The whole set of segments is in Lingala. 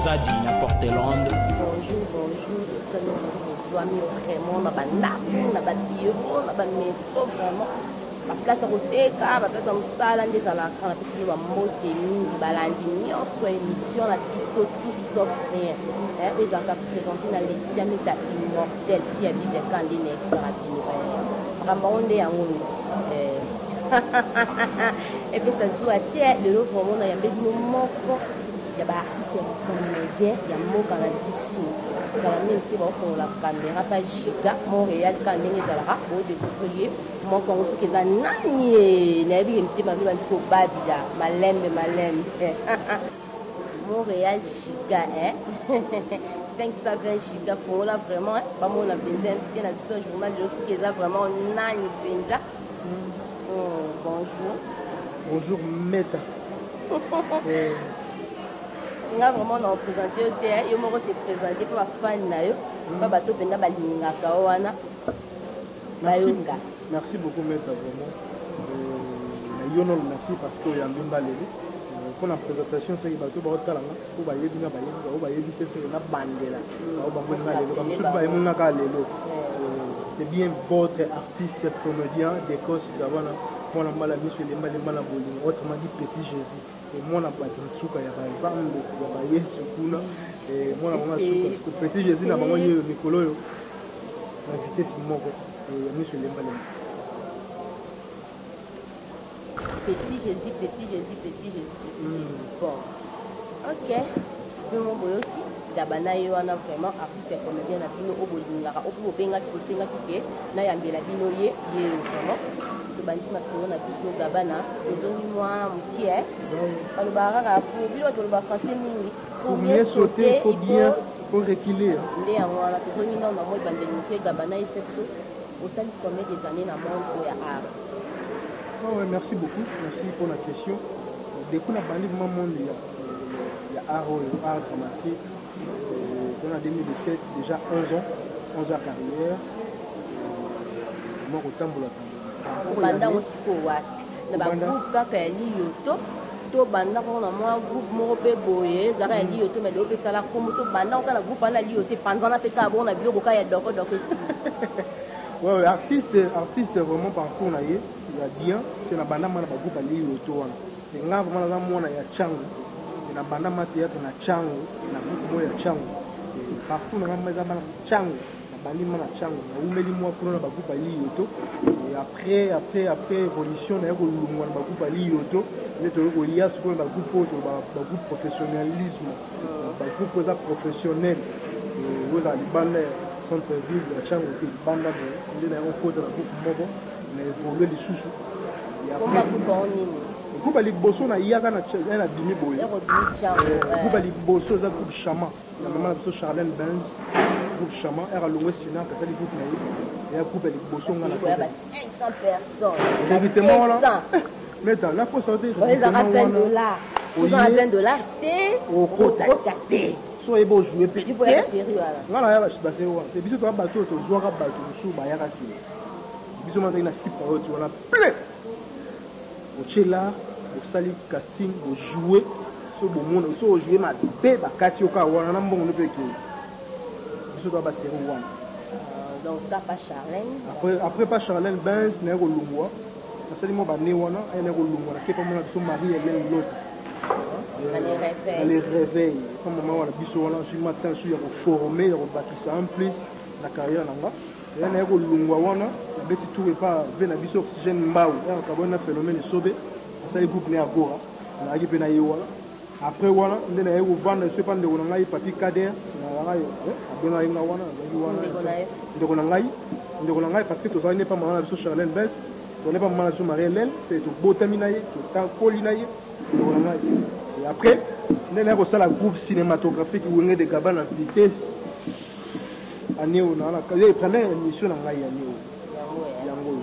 Zadi n'importe Londres. Bonjour, bonjour. Est-ce que nous sommes vraiment dans la bureau, dans la métro, vraiment. La place à côté, car la place à Moussala, on a fait une motini, balandi, on soit émission, la piso, tout sauf rien. Les gens qui présentent dans l'édition, mais t'as immortel, qui habite des candidats extra-rapidement. Vraiment, on est en haut. Et puis ça se joue à terre, le lot vraiment, il y a des moments, il y a des artistes comédiens, il y a des mots dans la dissous. Dans la même chose, pour la caméra, pas giga, Montréal, quand on est à la rap, on découvrir. Moi, quand on se fait un nani, il y a des petits mamans qui sont babia, malem, Montréal, giga, hein. 520 giga pour là, vraiment, pas moi, on a besoin d'inviter dans le journal, je sais qu'ils ont vraiment nani, benza. Bonjour. Bonjour, Meta. On a vraiment présenté au théâtre, et on s'est présenté pour la fan. Merci beaucoup, Meta, vraiment. Merci parce qu'il y a un peu pour la présentation, c'est que tu vas c'est bien votre artiste, comédien, décor, moi la mal mis sur les mal autrement dit Petit Jésus. C'est moi la boîte de souka, il y a par exemple, il y a Sukuna, et moi la maman souka, parce que Petit Jésus n'a pas eu Nicolo, invité Simon, et il y a mis sur les mal. Petit Jésus, Petit Jésus, Petit Jésus, Petit Jésus. Bon, ok. Vraiment, Boyoki, Gabana, il y a vraiment artiste et comédien, il y a au Bolingara, au Benga, au Senga, il y a Bino, il y a vraiment. Bandit masolo na biso Gabana ozongi moi mukie le barara pour bilo to le français mingi pour mieux sauter faut bien faut reculer ndé yango na tozongi na moi bandit mukie Gabana il sexo au sein de combien des années na monde ya art. Ouais, merci beaucoup, merci pour la question. Dès qu'on a bandit vraiment monde il y a art dramatique dans la 2017 déjà 11 ans carrière moi autant pour la banda osiko wapi na bagroupe kaka ya liyoto to banda kaka na mwa groupe moko mpe boye ezaka ya liyoto mais leo pesala komo to banda kaka na groupe wana liyoto epanzana mpe kaka bongo na biloko kaka ya doko esi ouais artiste vraiment parcours na ye ya bien c'est na banda mana bagroupe ya liyoto wana c'est nga vraiment na mwana ya chango na banda ma théâtre na chango na groupe mo ya chango parcours na nga ma chango balima na chango na umeli mwa kuna na bakupa liyoto et après évolution na ko lumwa na bakupa liyoto ne to ko liya siko na bakupa to bakupa professionnalisme bakupa za professionnel vous allez banda centre ville ya chango ki banda de na ko koza na bakupa moko na évoluer lisusu ya bakupa onini bakupa liboso na yaka na bimi boye bakupa liboso za groupe chama na mama biso Charlène Benz groupe Chama era longue sina ka tali groupe naï et groupe les bosso ngana 500 personnes évidemment là mais dans la faut sortir $20 $60 au côté so e bo jouer petit ngana ya ba se wa c'est biso to bateau to zoaka bateau sous ba ya kasi biso mantaki na sip pa tu wana plein au chela au sali casting au jouer so bo monde so jouer ma be ba kati oka wana na mbongo no peke donc pas Charlène après pas Charlène Benz na ko lungwa nasali mo ba ne wana ay na ko lungwa na kepa mona so Marie Hélène l'autre les réveils comme maman wana biso wana sur matin sur ya ko former ya ko bâtir en plus la carrière nanga et na ko lungwa wana beti tout pas vena biso oxygène mbao ya ka bona phénomène sobe nasali groupe ne agora na aki pe na yewa après voilà ndena yego vendre ce pas de ko ngai papi Kader na ngai benga inga wana ndeko na ngai parce que tozali pas maman biso Charlène Benz on n'est pas maman biso Marie Hélène c'est to botamina ye to ta kolina ye ndeko na ngai et après ndena ko sala groupe cinématographique wenge de Gabana vitesse aneo na la première émission na ngai aneo yango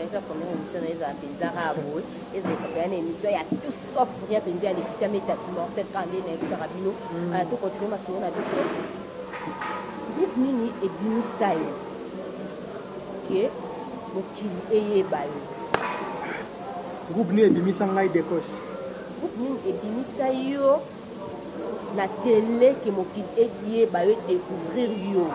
la première émission des Abinzarabo et une émission il y a tout sauf rien pendu à Laetitia Meta mortel quand les nègres rabino à tout continuer ma soeur na biso groupe nini et binisayo que mokili eyebani groupe ni ebimisa ngai décoche groupe nini ebimisa yo na télé que mokili eki ba yo découvrir yo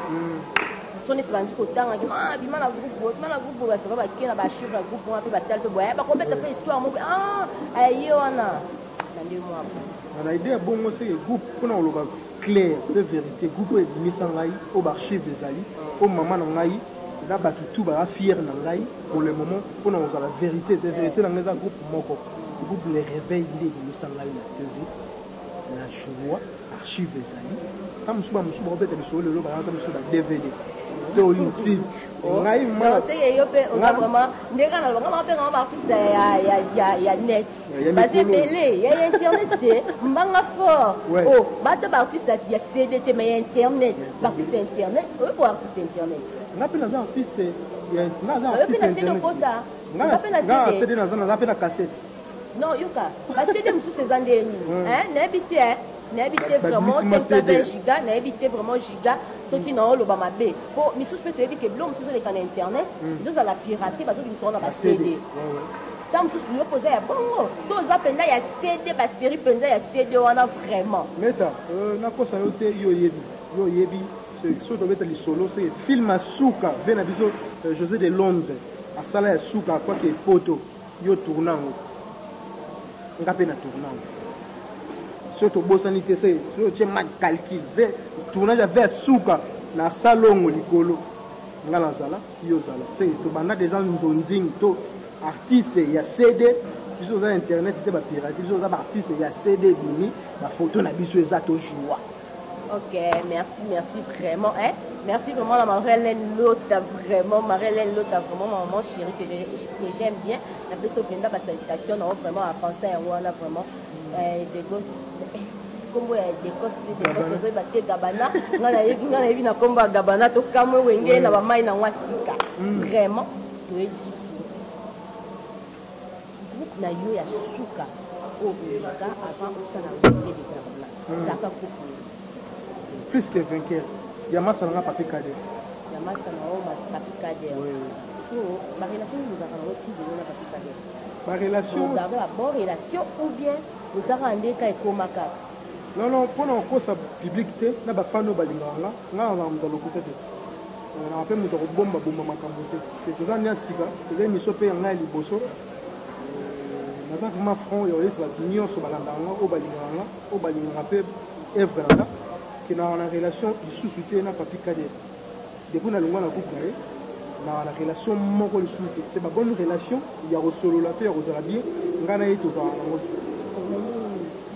soni sibandi kotanga ki bima na groupe ba saba ba kena ba chiffre groupe moi pe ba tel pe boya ba kompeta pe histoire mo ayi wana na ndio moi on a idée bongo c'est groupe pour na loba clair de vérité groupe et misangai au archive ezali au maman na ngai na batu tout ba fier na ngai pour le moment pour na la vérité c'est vérité na ngeza groupe moko groupe les réveils de misangai na TV la joie archive ezali comme suba musuba obeta bisolo lo ba comme suba DVD de YouTube ngai mala te yo pe on vraiment ndeka na longa pe ngama artiste ya net basé belé ya internet te mbanga fort oh bato ba artiste ya CD te mais internet ba artiste internet oh pour artiste internet na pe na artiste ya na artiste internet na CD na pe na cassette non yoka ba CD musu ces andé hein n'habité n'habité vraiment 520 giga n'habité vraiment giga ce qui n'ont le bamabé pour mais suspect tu dis que blom sur les canaux internet ils ont la pirater parce qu'ils sont dans la CD tant que tu poser ya bongo tous appenda ya CD ba série penda ya CD on a vraiment meta na ko sa yote yo yebi so to beta li solo c'est film asuka vena biso José de Londres a sala ya suka quoi que poto yo tournant ngape na tournant surtout bosanité c'est sur mal calcul tournage vers souka na salon likolo ngala zala yo zala c'est to banda des gens nzonzing to artiste ya CD biso za internet te ba pirate biso za artiste ya CD bini ba photo na biso eza to joie. OK, merci vraiment hein. Merci vraiment la Marlène Lota vraiment Marlène Lota vraiment maman chérie que j'aime bien la plus openda ba salutation on vraiment à penser à on a vraiment des kombo ya dekos bate gabana ngana yebi na kombo ya gabana to kamwe wenge na ba mai na wasika vraiment to lisusu groupe na yo ya suka o bika avant osana wenge de gabana zaka couple plus que vainqueur yamasa na papi kade yamasa na o papi kade so ba relation nous avons aussi de na papi kade ba relation garder la bonne relation ou bien vous arrangez ka ekomaka non pour na kosa public te na ba fano balinganga nga na mdalo kutete na pe muto ko bomba makambo te toza nya sika toza miso pe nga liboso na za kuma front yo esa ba so balanganga o balinganga pe evranga qui na relation isusu te na papi kade depuis na longwa na couple na relation moko le souté c'est pas bonne relation il y a solo la paix aux bien ngana yeto za na mosu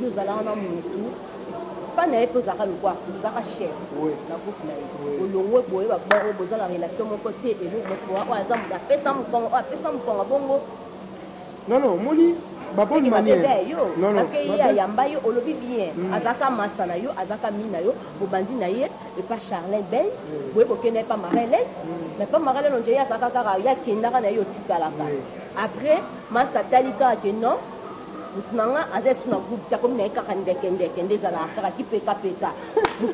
nous allons dans mutu pas na yeto za ka lukwa za ka cher na couple na yo olongwe boye ba bon boza la relation mon côté et nous pour wa za mu apesa mu kongo bongo non moni ba bonne manière non parce que il y a yamba yo olobi bien azaka master na yo azaka mina yo bobandi na ye et pas Charlène Benz boye ko kene pas Marlène mais pas Marlène on ya saka kara ya kindaka na yo tikalaka après master talika que non nanga azesu na groupe ta comme na kaka ndekende za na kara ki peka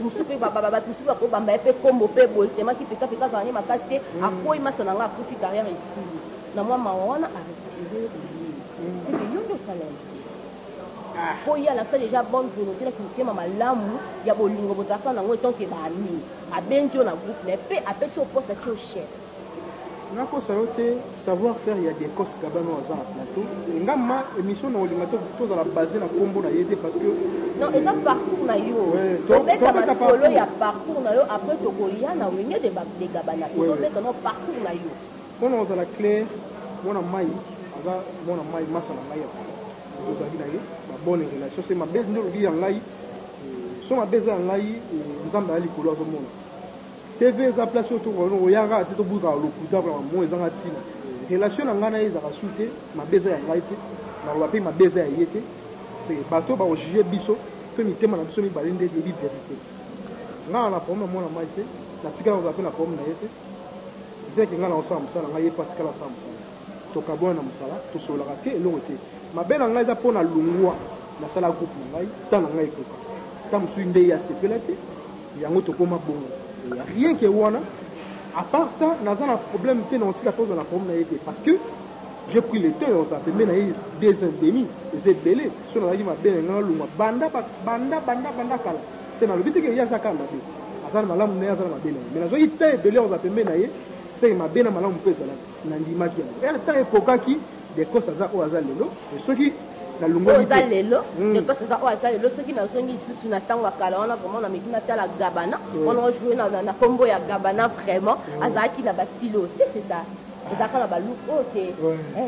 musu pe baba tusu ko bamba pe kombo pe boye tema ki peka za ni makasti akoi master nanga kufi carrière ici na moi maona avec c'est que yondo salaire po ya la ça déjà bonne volonté la qui m'a malamu ya bolingo bozaka na ngo tant que ba ami abenjo na groupe ne pe apesi au poste à cher na ko sa yote savoir faire il y a des cos kabano za plateau ngama émission na olingato to za la basée na kombo na yete parce que non et ça parcours na yo to beta ma solo ya parcours na yo après to kolia na wenge de gabana to beta no parcours na yo on za la clair mona mai aza mona mai masala ngai ya ozali na ye ba bonne relation c'est ma belle ndolo bi ngai so ma beza ngai nzamba ali kolo azo mona TV za place autour no yanga te to buka lokuta kwa mo ezanga tina relation na ngai na ye za ka sute ma beza ya ngai te na ba pe ma beza ya yete c'est bato ba ojier biso pe mitema na biso mi balende de vérité nga na problème mona mai te na tikala za pe na problème na yete dès que nga na osala musala ngai patikala sa musala tokabona musala tosolaka te eloko te mabe na ngai eza mpo na longwa nasala groupe na ngai ta na ngai ekoka ta mosu nde ya sepela te yango tokóma bongo rien que wana à part ça naza na problème te na otika toza na problème na ye te parce que j'ai pris le temps, on s'appelle, mais il y a 2 ans et demi, et c'est belé. Si on a dit, ma belle, banda, kala. C'est dans le but qu'il y a ça, ma belle. Asa na malamu na asa na mabele. Mais na zo ite belé, on s'appelle, mais c'est ma belle, na malamu pesa là. Nandima qui a. Et tant epokaki, des causes à ça, au hasard, et ceux qui. oza lelo ndeko seza oyo aza lelo soki nazongi lisusu na ntango ya kala wana vraiment na meki natala gabana wana ojoue na nkombo ya gabana vraiment azalaki na bastilo te c'est ça ezalaka na baluk oyo te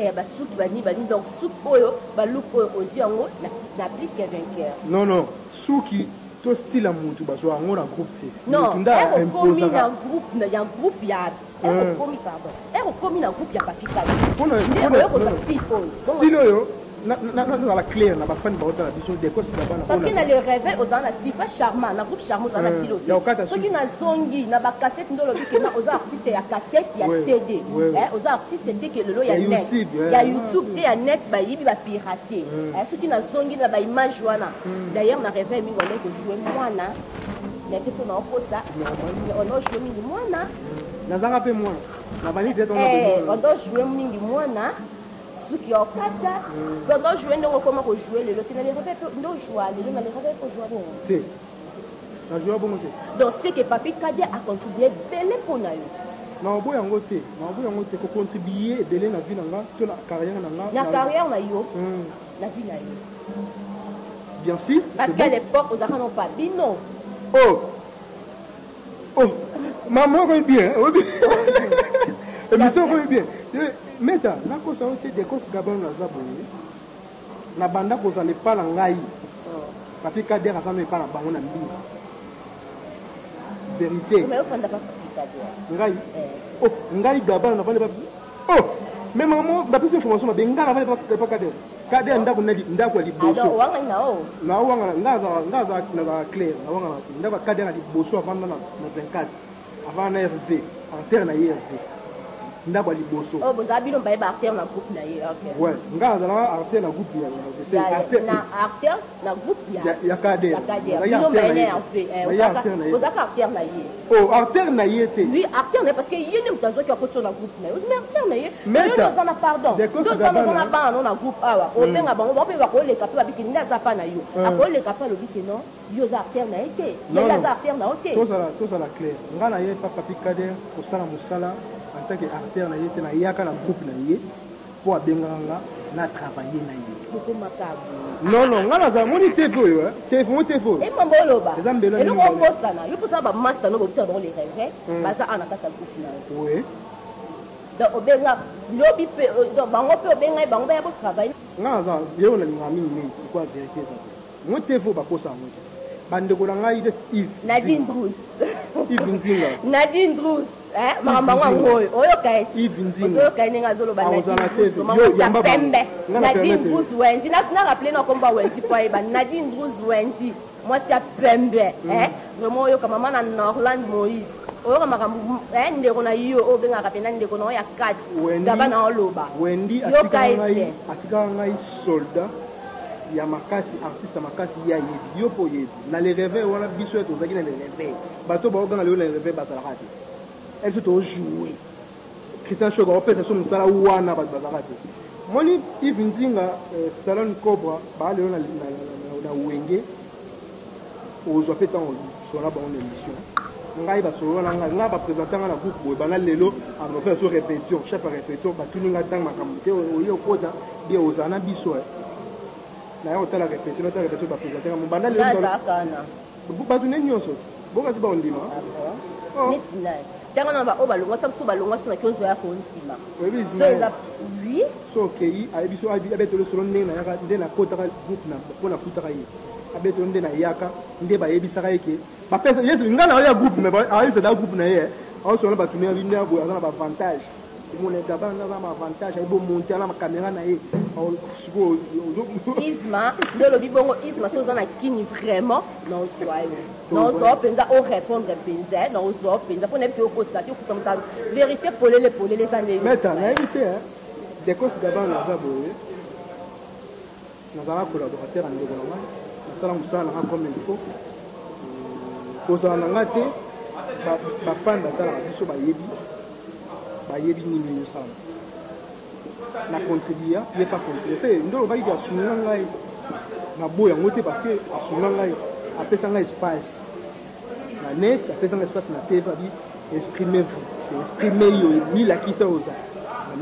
ya basuki bani donc suki oyo baluk oyo ozwi yango na plus que vainqueur non suki to style ya mutu bazwa yango na groupe te non ekomi na groupe ya ekomi na groupe ya papikali nde oyokoza style oyo style oyo dans la claire, na bafani baota na biso des causes d'abord parce que na le réveil aux ana style pas charmant na groupe charmant aux ana style ce qui na zongi na ba cassette ndolo bikena aux artistes ya cassette ya CD aux artistes dès que lelo ya net ya YouTube te ya net ba yibi ba pirater ce qui na zongi na ba image wana d'ailleurs na réveil mi wala ko jouer mwana mais que son enfant ça on a joué mingi mwana nazanga pe mwana na bani te on doit jouer mingi mwana qui ont kata pendant jouer ndongo comment ko jouer le loté na les rêves ndo jouer le na les rêves ko jouer bon té na jouer bon té donc c'est que Papi Kadi a contribué belé pour na yo na obo yango té ko contribuer belé na vie na nga to na carrière na nga na carrière na yo na vie na yo bien sûr parce qu'à l'époque aux arts non pas bino oh maman va bien émission va bien meta nakosa ote de cause gabon na zaboye na banda kozala epa na ngai Papi Kadi asano epa na bango na mbinzi vérité ngai ngai gabon na bale mais maman bapesi information mabe ngai na bale Papi Kadi ndako na ndako ya liboso na wanga ngaza na clair na wanga ndako ya Kadi na liboso avant na 24 avant na RV en terre na RV ndako liboso boza bino mbaye ba acteur na groupe na ye ouais nga azala acteur na groupe ya acteur na groupe ya Kadi bino mbaye na boza ka acteur na ye acteur na ye te oui acteur na parce que ye ne mutazo ki akoto na groupe na ye mais acteur na ye mais dans na pardon dans na bana na groupe awa o benga bango ba pe ba ko le kapi ba biki ndaza pa na yo ako le kapi lo biki non yo za acteur na ye te ye za acteur na ote to sala clair nga na ye Papi Kadi ko sala musala en tant qu'acteur na yete na yaka na groupe na ye pour abenganga na travailler na ye beaucoup macabre non ngala za moni TV yo TV et mambo ba ezambelo et le posta na yo posa ba master no bota dans les rêves baza ana kasa groupe na oui donc obenga lobi pe donc bango pe obenga bango ba ya bo travailler ngala za yo na ngami ni quoi vérité ça mo TV ba kosa mo bandeko na ngai det Nadine Drous Nadine Drous mama wangu oyo kai Yves Nzinga oyo kai ninga zolo ba Nadine pembe Nadine Drous wendi na rappeler na komba wendi po eba Nadine Drous wendi moi c'est pembe vraiment oyo kama mama na Norland Moïse oyo makambo ndeko na yo obenga kapena ndeko na ya kati daba na oloba wendi atika ngai soldat ya makasi artiste makasi ya yebi yo po yebi na les réveils wana biso eto zaki na les réveils bato ba oganga le les réveils bazala kati elle se to jouer Christian Shoga opesa so musala wana bazala kati moni Yves Nzinga Stallone Cobra ba le na wenge ozo peta on sona ba on émission ngai ba solo na ngai ba présenter na groupe boy bana lelo en faire so répétition chef répétition ba tuninga tang makamute oyo kota bien ozana biso na yo tala répétition ba présenter mon banda lelo ba tuninga nyonso boka si ba ondima neti na tango na ba o balongwa tabuso balongwa sona kionzo ya kontima so eza oui so kei abiso abetolo solo ndena yaka ndena kota groupe na pona kutaka yi abetolo ndena yaka nde ba yebisaka yeke ba pesa yesu ngana ya groupe mais ba ayisa da groupe na ye awo sona ba tuninga binda bo azana ba avantage mon gabana na ba avantage ay bo monter na caméra na ye suko Isma de lo bibongo Isma so zana kini vraiment non soyo non so penza o répondre penza non so penza pour ne plus ko sa tu comme ta vérité pour les années mais ta vérité des causes gabana na zaboye na zala collaborateur en ndeko na na sala musala na comme il faut koza na ngate ba fan batala biso ba yebi nini yo sana na contribuer il pas contribuer c'est ndo ba ki asunga ngai na boya ngote parce que asunga ngai apesa ngai espace na net apesa ngai espace na tv bi exprimez-vous c'est exprimer yo ni la ki ça oza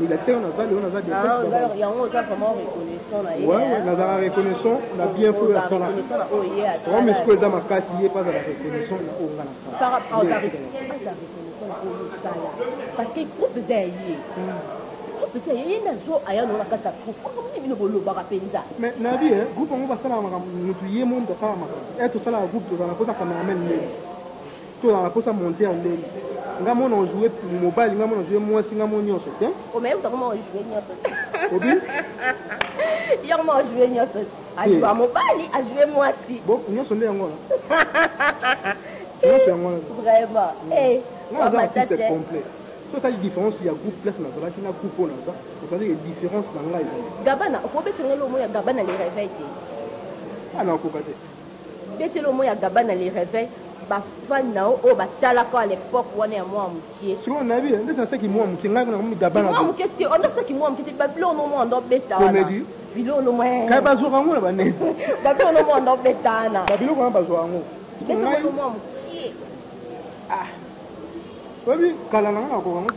mais la tient on a ça on a ça des tests il y a on a vraiment reconnaissant là ouais na za reconnaissant na bien fait la ça on me squeeze ma casse il pas la reconnaissant na on ngana ça par rapport à la reconnaissance ça parce que groupe zayi mais nabi groupe on va ça nous tuer monde ça et tout ça la groupe dans la pose cameraman tout dans la pose monter en ligne ngamo on jouer mobile ngamo on jouer moi si ngamo nyonso tiens o même comment jouer nyonso obi hier moi jouer nyonso a jouer mobile a jouer moi si bon nyonso ndé yango là nyonso yango vraiment eh non ça artiste complet. So ta différence il y a groupe place na zala qui na groupe on a ça vous savez il y a différence dans la Gabana ko betelo lo mo ya Gabana les réveils ah non ko kate betelo mo ya Gabana les réveils ba fan na o ba tala ko à l'époque on est moi mukie sur on a vu c'est ça qui moi mukie nga na Gabana moi mukie on a ça qui moi mukie ba bilo no mo ndo beta comédie bilo no mo ka ba zo rango na ba net ba bilo no mo ndo beta na ba bilo ko ba zo rango betelo no mo mukie ah obi kala na ko rango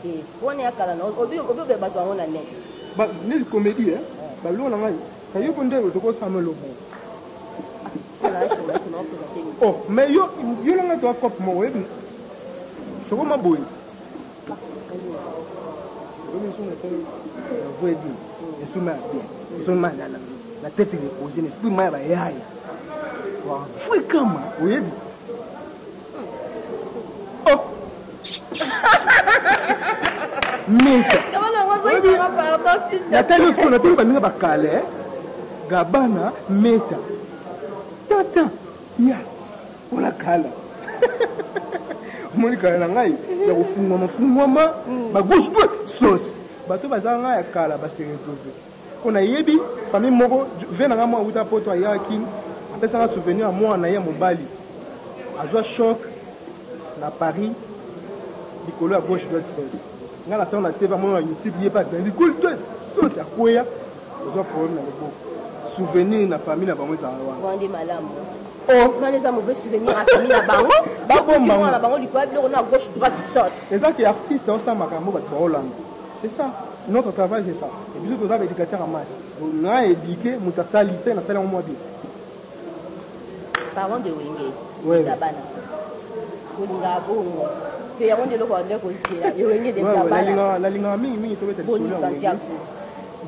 te on est à kala na obi ba zo rango na net ba ni comédie ba bilo na ngai ka yo bonde to ko sa melo bon oh mais yo la to cop mo webi to ko maboy obi so na to voye di esprit ma bien so ma la tête est posée esprit ma ba yaye wa fui kama webi oh meka Nathalie ce qu'on appelle ba ba kale Gabana meta tata ya wala kala moni kala ngai ya kufungwa ba gauche droite sauce bato bazanga ya kala ba se retrouver on a yebi famille moko vena nga mo uta poto ya kin apesa nga souvenir à moi na ya mobali azwa choc na Paris likolo à gauche droite sauce nga la sa on a TV mo na YouTube yepa bien likolo droite sauce ya koya azwa problème na lebo souvenir na famille na bango za wa Wandi malamu oh on les a mauvais souvenirs à famille na bango ba bomba na bango likolo bilo na gauche droite sauce c'est ça qui artiste au makambo ba Hollande c'est ça notre travail c'est ça et puis tout ça éducateur en masse on a éduqué mutasali c'est na sala mo bien parents de Wenge ouais Gabana kulinga bongo pe ya monde loko ande ko tira yo Wenge de Gabana la linga mingi to beta solo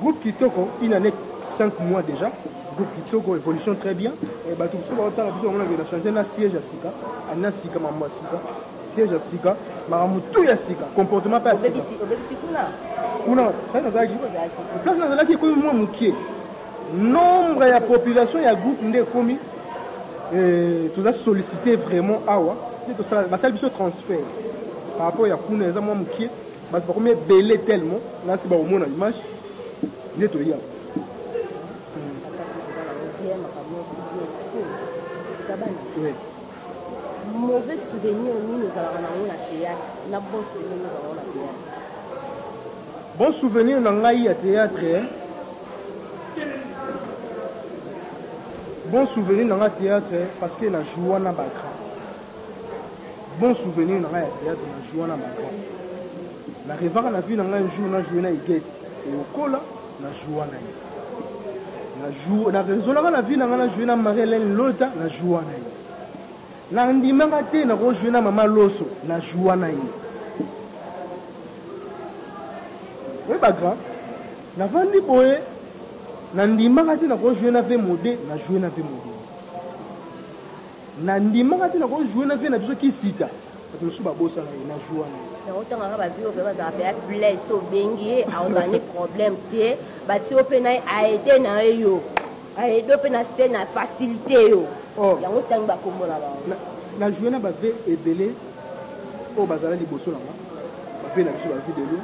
groupe Kitoko il en est 5 mois déjà groupe Kitoko évolution très bien et ba tout ça va faire la on a changé na siège à Sika ana Sika maman Sika siège à Sika maramutu ya Sika comportement pas Sika obebisi kuna ça ça place na qui comme moi mukie nombre ya population ya groupe ndé komi tout ça sollicité vraiment awa tout ça ba salle biso transfert par rapport ya kuna za moi mukie ba combien belé tellement là c'est ba au moins l'image ndé to ya oui. Mauvais souvenir ni nous allons na théâtre na bon souvenir nous allons na théâtre bon souvenir na ngai ya théâtre bon souvenir na ngai théâtre parce que na joie na bakra bon souvenir na ngai ya théâtre na joie na bakra na revaka na vie na ngai un jour na jouer na igeti et okola na joie na ye na jour na rezolaka na vie na ngai na jouer na Marie-Hélène Lota na joie na ye na ndimaka te na ko jouer na mama Loso na joie na ye oui ba grand na vandi boye na ndimaka te na ko jouer na VMOD na jouer na VMOD na ndimaka te na ko jouer na V na biso kisita parce que suba bosa na joie na na otanga ba bio ba za pe place so bengi azani problème te ba ti opena aider na yo aider opena c'est na facilité yo ya otanga ba komona ba na jouer na ba V ebele o bazala liboso na ba V na biso ba vidéo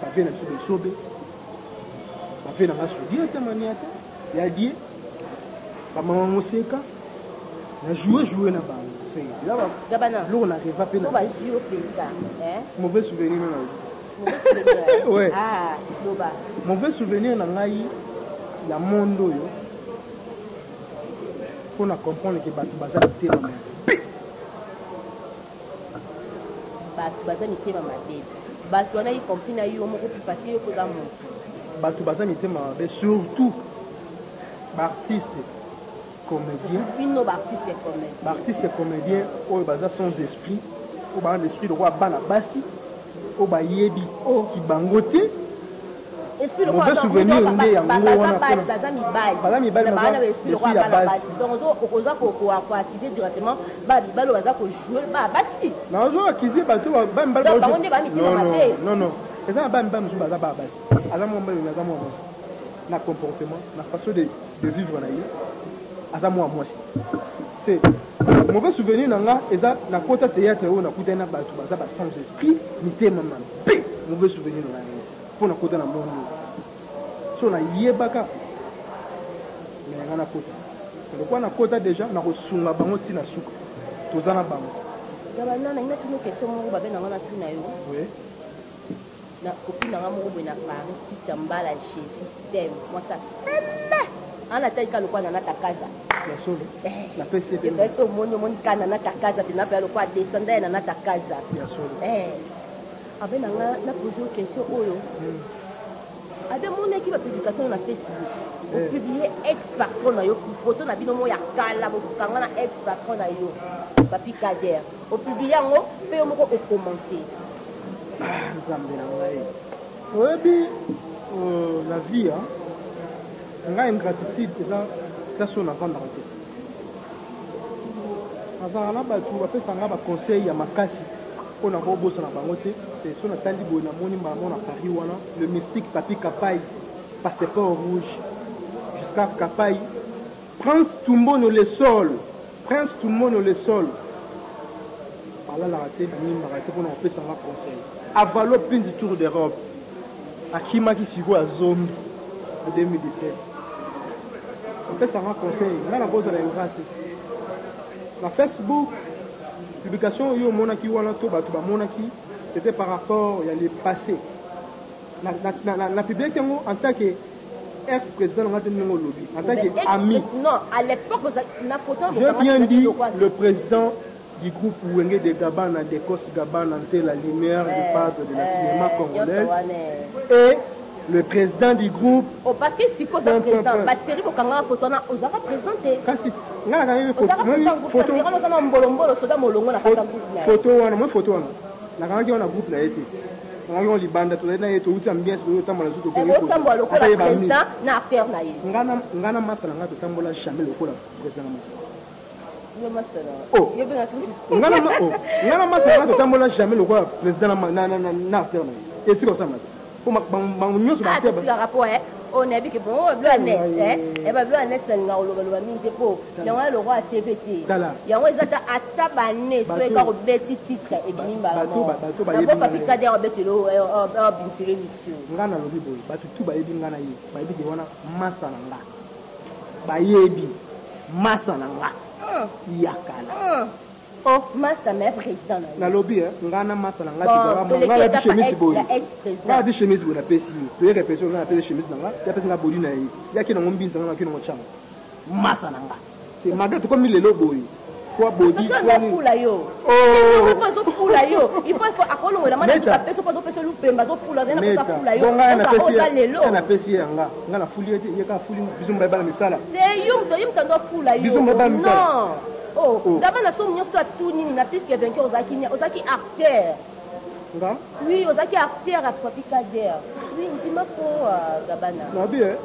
ba V na biso de sobe ba V na ngaso dieta maniata ya die ba mama museka na jouer na ba Gabana l'on arrive à peine so ba zio penza mauvais souvenir na Ouais. Ah, loba. Mauvais souvenir na ngai ya monde oyo pour na comprendre que bato baza mitema mabe. Bato baza mitema mabe. Bato wana y compris na yo moko parce que yo koza moto. Bato baza mitema mabe surtout ba artiste comédien. Bino ba artiste et comédien. Ba artiste comédien oyo baza sans esprit, oyo ba l'esprit de roi bana basi, oyo ba yebi ki bangote. Mauvais souvenir nde ya ngo wana baza mibali baza esprit ya basi. Donc oza ko accuser directement ba mibali baza ko jouer ba basi. Na ozo accuser bato ba mibali ba jouer. Non. Eza ba mibali musu baza ba basi. Aza mo mbali na mo basi. Na comportement, na façon de vivre na ye. Aza mo mwasi. C'est mauvais souvenir na nga eza na kota théâtre oyo na kutana bato baza ba sans esprit mitema mabe. Mauvais souvenir na nga. Pour na kota na monde so na yebaka mais nga na kota lokwa na kota déjà na kosunga bango tina suka toza na bango gabana na ina tino question moko babe na ngana tuna yo oui na copine nga moko boy na Paris site ya mbala Jésus tem moi ça pembe ana taika lokwa na takaza ya solo la PCP ya so monyo mon kana na takaza tena pe lokwa descendre na takaza ya solo abe na nga na poser question oyo abe mon équipe publication na Facebook vous publier ex patron na yo photo na bino mo ya kala bo kanga na ex patron na yo papi Kader o publier ngo pe yo moko o commenter nzambe na ngai oyebi la vie ngai ingratitude eza kaso na vanda te azala na bato bapesanga baconseil ya makasi mpona kobosana bango te c'est so natali boye namoni bango na Paris wana le mystique papi Kapai passeport rouge jusqu'à Kapai prince Tumbono le sol balalaka te bamimbaka te mpona kopesanga conseil avalo mpinzi tour d'Europe akimaki sikoyo azombi en 2017 opesanga conseil ngai nakozala ingra te na Facebook publication oyo omonaki wana to bato bamonaki c'était par rapport à le passé na publié yango en tant que ex-président nanga te ndenge olobi en tant que ami non à l'époque na photo j'ai bien dit le président du groupe Wenge de Gabana de Kos Gabana la lumière du padre de la cinéma congolaise et le président du groupe parce que si cause président ba série bokanga photo na ozaka présenté kasi nga na photo na mbolombolo soda molongo na kata groupe photo wana moi photo wana na kanga wana groupe na yete nga yo libanda to na yeto uti ambiance to tambola zuto ko photo tambola lokola président na acteur na ye ngana masala nga to tambola jamais lokola président na masala yo masala ngana masala nga to tambola jamais lokola président na acteur na ye etiko sama pour nyonso batika rapport on a vu que bon bleu net et ba bleu net ça nga oloba mingi po yango le roi TVT yango ezata ata bane so eka robeti titre et bimba bato ba yebi papi Kader robeti lo binsire mission ngana lobi boy bato tu ba yebi ngana ye ba yebi ke wana masa na nga ba yebi masa na nga yakala oh master mais président na lobby ngana masala ngati di chemise boy ngati di chemise boy na pesi to yeke pesi ngana pesi chemise na nga ya pesi nga boli na ye ya kina ngombinza ngana kina ngochanga masala nga c'est magato comme lelo boy kwa body kwa ni fula yo oh pas zo fula yo il faut akolo ngela mana ki pesi pas zo pesi lu pemba zo fula zena pas fula yo na pesi nga ngana fuli ye ka fuli bizumba bala misala te yum to fula yo bizumba bala misala oh d'abord na so nyonso à tout nini na puisque vainqueur ozaki acteur nga oui ozaki acteur à papi Kader oui ndima ko gabana na bien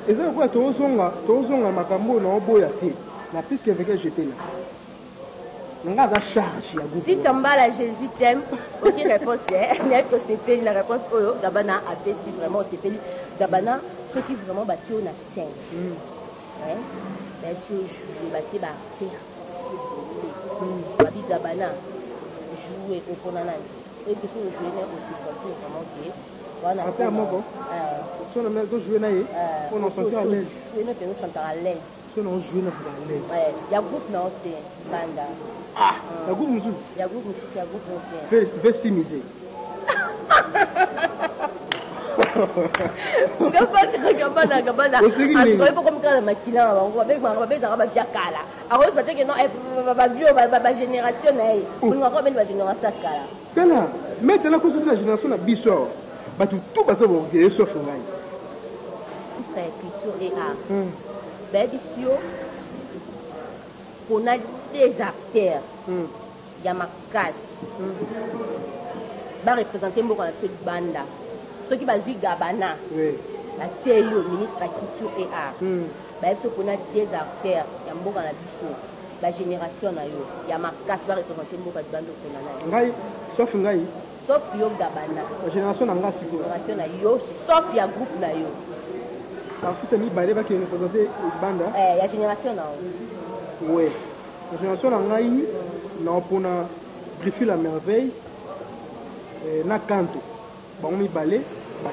eza quoi tozonga makambo na oboya te na puisque vainqueur j'étais là nga za charge ya groupe si tambala Jésus t'aime aucune réponse n'est que c'est fait la réponse oyo gabana a fait si vraiment c'est fait gabana ce qui vraiment bâti on a scène hein bien sûr je bâti ba faire Babi Gabana jouer au Konanani et puis sur le jouer on se sentit vraiment que voilà après moko sur le mec de jouer naé on se sentit à l'aise jouer ne peut nous sentir à l'aise sur on jouer à l'aise ouais il y a groupe na hotel banda la groupe musu il y a groupe musu il y a groupe hotel fait simiser Gabana. Après pour comme quand la maquina on va avec dans ba kala. Alors ça fait que non ba bio ba génération na yi. On va pas ba génération kala. Kana maintenant ko la génération na biso. Ba tout ba ça bo ke so fanga. C'est culture et art. Ben bisio on a des acteurs. Il y a ma casse. Va représenter moi quand on fait banda. Ceux qui va vivre Gabana. Oui. La TIO, ministre de la Culture et Art. Il faut a des acteurs. Il y a beaucoup de la génération. Il y a ma casse va représenter moi quand on a Ngai, sauf Ngai. Sauf yo Gabana. La génération n'a pas si yo, sauf il y a groupe na yo. Alors si c'est mis balé va qui représenter banda. Il y a génération na. Oui. La génération n'a Ngai, n'a pour na Griffith la merveille. Na canto bon mi balé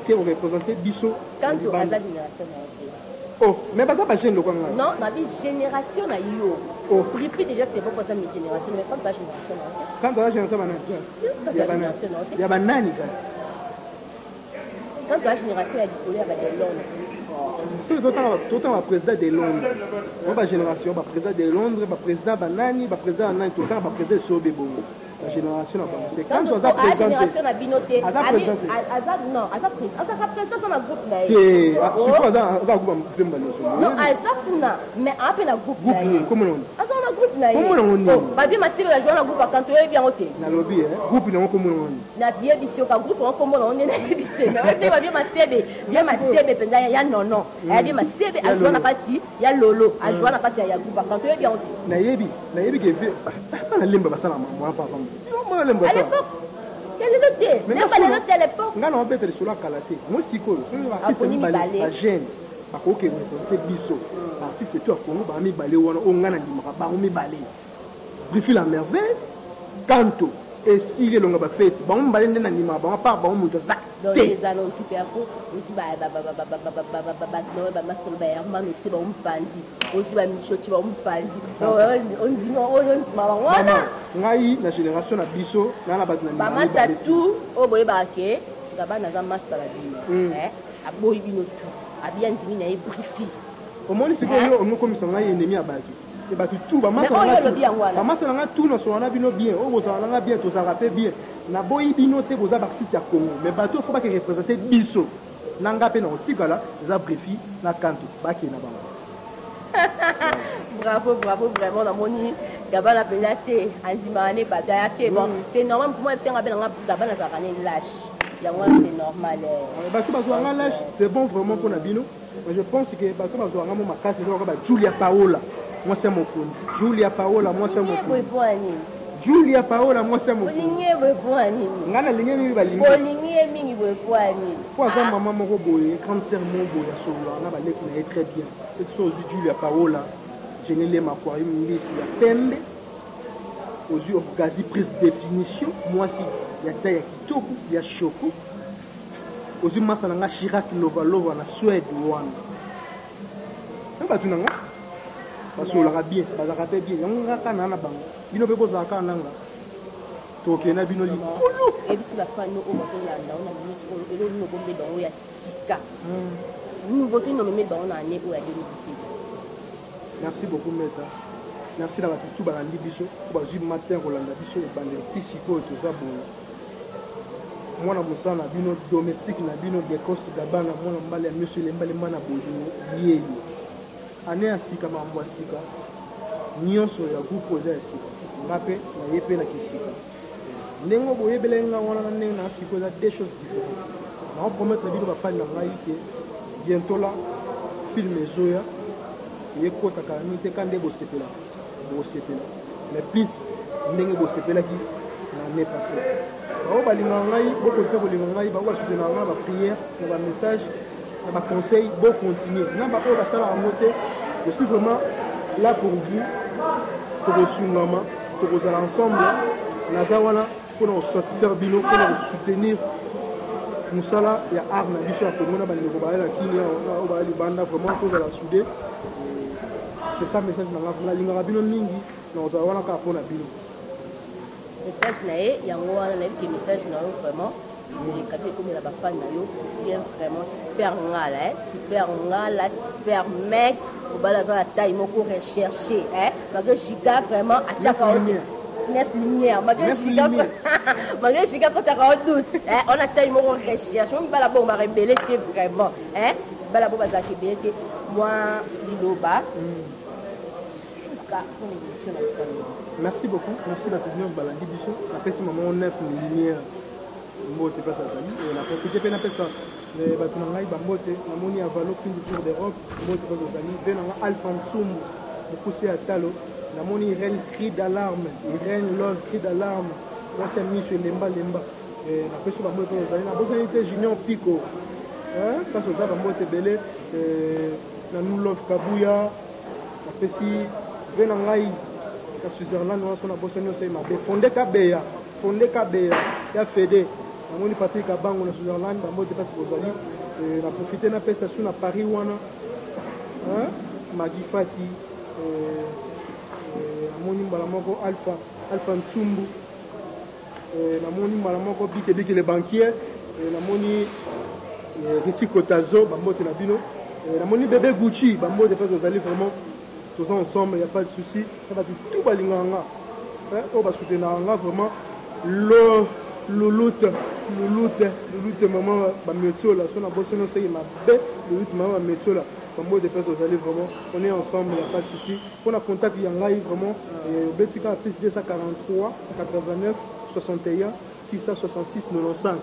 qui représenter biso canto à la génération oh mais pas ça pas jeune quoi non ma vie génération na yo oh Griffith déjà c'est pas pour ça mi génération mais quand ta génération quand ta génération bien sûr quand ta génération il y a banani kasi quand ta génération a du colère avec des Londres c'est tout le président de Londres on va génération ba président de Londres ba président banani ba président nani tout le temps ba président sobe bongo la génération c'est quand on a présenté génération a binoté non président ça na groupe là que surtout ça groupe fait mal non ça kuna mais après na groupe là comment on ça na groupe là comment on ba bien massive la jouer na groupe quand tu bien oté na lobby groupe na comment on na bien bisio ka groupe on comment on est na bité na ba bien massive penda ya non ya bien massive a jouer na parti ya lolo a jouer na parti ya groupe quand tu bien oté na yebi que pas na lemba basala moi papa à l'époque, quel est le thé? Mais pas le thé à l'époque. Nga na peut-être sur la qualité. Moi si quoi, sur la artiste ni balé, la jeune. Ba ko ke représenter biso. Artiste tout à Congo ba mi balé wana o nga na ndimaka ba mi balé. Griffith la merveille, canto et si le longa ba fête. Ba mi balé na ndimaka ba pa ba mu ta zak. Dans les années super faux, aussi ba master ba herman ti ba pandi. Aussi ba micho ti ba pandi. On dit non, on dit maman. Ngai na génération na biso na ba na ba master tout o boye ba ke Gabana za master la bino aboyi bino tout abia ndimi na ebrifi au moins c'est que on comme ça ngai ennemi a batu et batu tout ba master na tout na so na bino bien o bo ça na bien to ça rappelle bien na boyi bino te boza artiste ya Congo mais batu faut pas que représenter biso nanga pe na otikala za brifi na kanto ba ke na ba bravo vraiment dans mon Gabana pelate azimane badate bon c'est normal pour moi c'est nga benanga Gabana za kané lâche ya moi c'est normal batu bazwa lâche c'est bon vraiment pour Nabino mais je pense que batu bazwa nga mo makasi zo ba Julia Paola moi c'est mon konzi Julia Paola moi c'est mon konzi Julia Paola moi c'est mon konzi lingi boani ngana lingi mi ba lingi lingi mingi boani kwa za maman moko boye cancer mon boye solo na ba leki na très bien et so Julia Paola je n'ai les m'aquarium mbisi ya pembe aux yeux gazi prise définition moi si ya taille kitoko ya choko aux yeux masa nga Chirac lova na Suède wana ba tunanga parce que la bien ba za bien nga kana na bango bino be boza kana nga to ke na bino likolo et bisi ba fano o moto la na bino elo no bombe dongo ya sika nous voter no meme dongo na année o ya 2017. Merci beaucoup, Meta. Merci d'avoir tout balandi biso. Pour le matin, Rolanda biso, le bandit, si tout ça bon. Moi, na bossa na bino domestique na bino de cost Gabana, moi na mbale monsieur le mbale mana bojo yeye. Ane asika mambo asika. Nyonso ya groupe oza asika. Ngape na yepe na kisika. Nengo boyebele nga wana na nenga asika za des choses différentes. Na promettre bino ba fan na ngai ke bientôt là film Zoya. Il kota ka ni te kande bo sepela mais plus ndenge bo sepela ki na ne passé ba balinga ngai bo ko tebo linga ngai ba ko soutenir na ba prière na ba message na ba conseil bo continuer na ba ko ba sala moté je suis vraiment là pour vous pour resungama pour vous ensemble na zawana pour nous satisfaire bino pour nous soutenir musala ya art na biso ya Congo na ba ndeko ba la kini o ba libanda vraiment pour la souder. C'est ça le message dans la ligne rabino mingi na ozawana ka pona bino message na e yango wana na ki message na vraiment Kabi comme la bafan na yo, il est vraiment super ngala, super ngala, super mec. Au bas de la taille, mon cours recherché, hein. Malgré Giga vraiment à chaque fois. Net lumière, malgré Giga quand tu as un doute, hein. On a taille mon recherche. On va la bombe à révéler vraiment, hein. La bombe à révéler moi, Liloba. Merci beaucoup, merci la présidente Balandi Bisson. Après ce moment, 9 lumière. Mbote pas ça et la profité pe na pesa les batu na ngai ba mbote na moni avalo prix du tour d'Europe mbote pas ozali ve na Alpha Ntsumbu beaucoup à talo na moni Irène cri d'alarme Irène love cri d'alarme l'ancien monsieur Lemba et na pesa ba mbote ozali na bosa été Junior Pico hein quand ça ba mbote belé na nous love Kabuya na pesi ve na ngai na Switzerland on a bosa no sai ma fondé Kabeya ya Fede namoni Patrick Abango na Switzerland bamote passe bozali na profiter na pesa sur na Paris wana hein Magi Fati namoni mbala moko Alpha Ntsumbu namoni mbala moko bike les banquiers namoni Richi Kotazo bamote na bino namoni bébé Gucci bamote passe bozali vraiment tous ensemble il y a pas de souci ça va tout balinganga hein on va soutenir vraiment le lutte maman ba métro là son abossé non c'est ma bête le lutte maman métro là comme moi des personnes vous allez vraiment on est ensemble il y a pas de souci on a contact il y en a vraiment Betika plus 243 89 61 666 95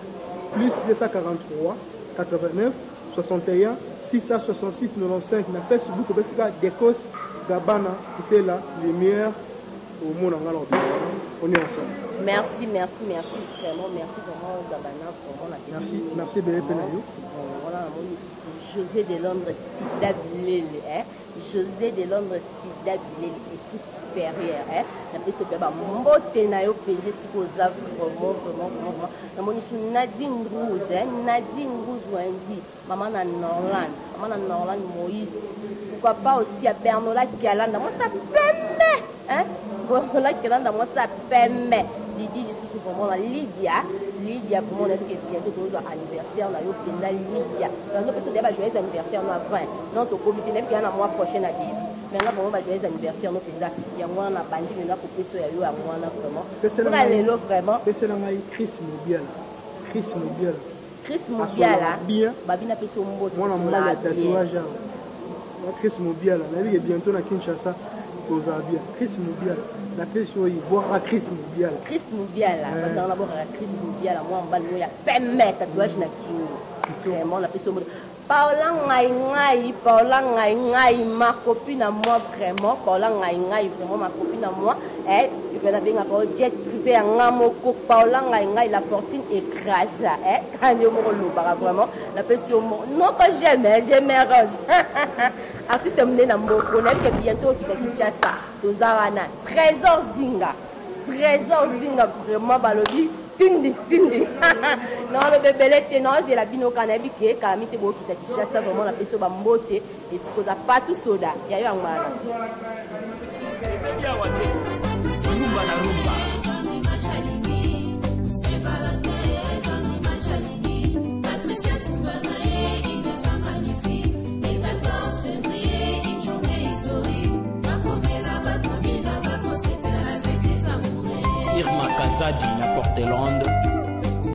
plus 243 89 61 666 95 na Facebook Betika Decos Gabana qui est là lumière au monde en on est ensemble. Merci, vraiment, Gabana, vraiment. Merci, Bébé Penayo. Voilà, José de Londres, Sida Bilele, hein. José de Londres, Sida Bilele, esprit supérieur, hein. La personne qui a monté Nayo, payé si vous avez vraiment. La monnaie Nadine Rouge, hein. Nadine Rouge, Wendy, maman à Norland, Moïse. Pourquoi pas aussi à Bernola Kialanda, moi ça permet, hein. Bernola Kialanda, moi ça permet. Lydie, vraiment Lydia, pour mon avis, bientôt pour anniversaire, on a eu Lydia. Nous personne déjà joyeux anniversaire, on a 20. Non, au comité, même qu'il y a un mois prochain à dire. Maintenant, pour moi, joyeux anniversaire, nous faisons. Il y a moi, on a bandit, mais on a coupé sur à moi, vraiment. Pour aller là, vraiment. C'est Chris Mobiala. Bien. Babina peut se mot. Moi, on a tatouage. Chris Mobiala. La vie est bientôt à Kinshasa. Chris Mobiala. La question est voir à Chris Mobiala. Chris Mobiala. On a d'abord à Chris Mobiala. Moi, on va lui permettre tatouage na qui. Vraiment, la question. Paula ngai, ma copine à moi vraiment. Paula ngai, vraiment ma copine à moi. Et je vais la bien encore jet privé à Ngamoko. Paula ngai, la fortune écrase. Quand il y a vraiment la question. Non, pas jamais, rose. Artiste mené na mboko na que bientôt qui t'a ça tozarana trésor zinga vraiment balobi tindi non le bébé était non c'est la bino kanabi qui kamite bo qui t'a ça vraiment la personne ba mbote et ce qu'on a pas tout soda ya yo ngwana Irma Kazadi à Portland.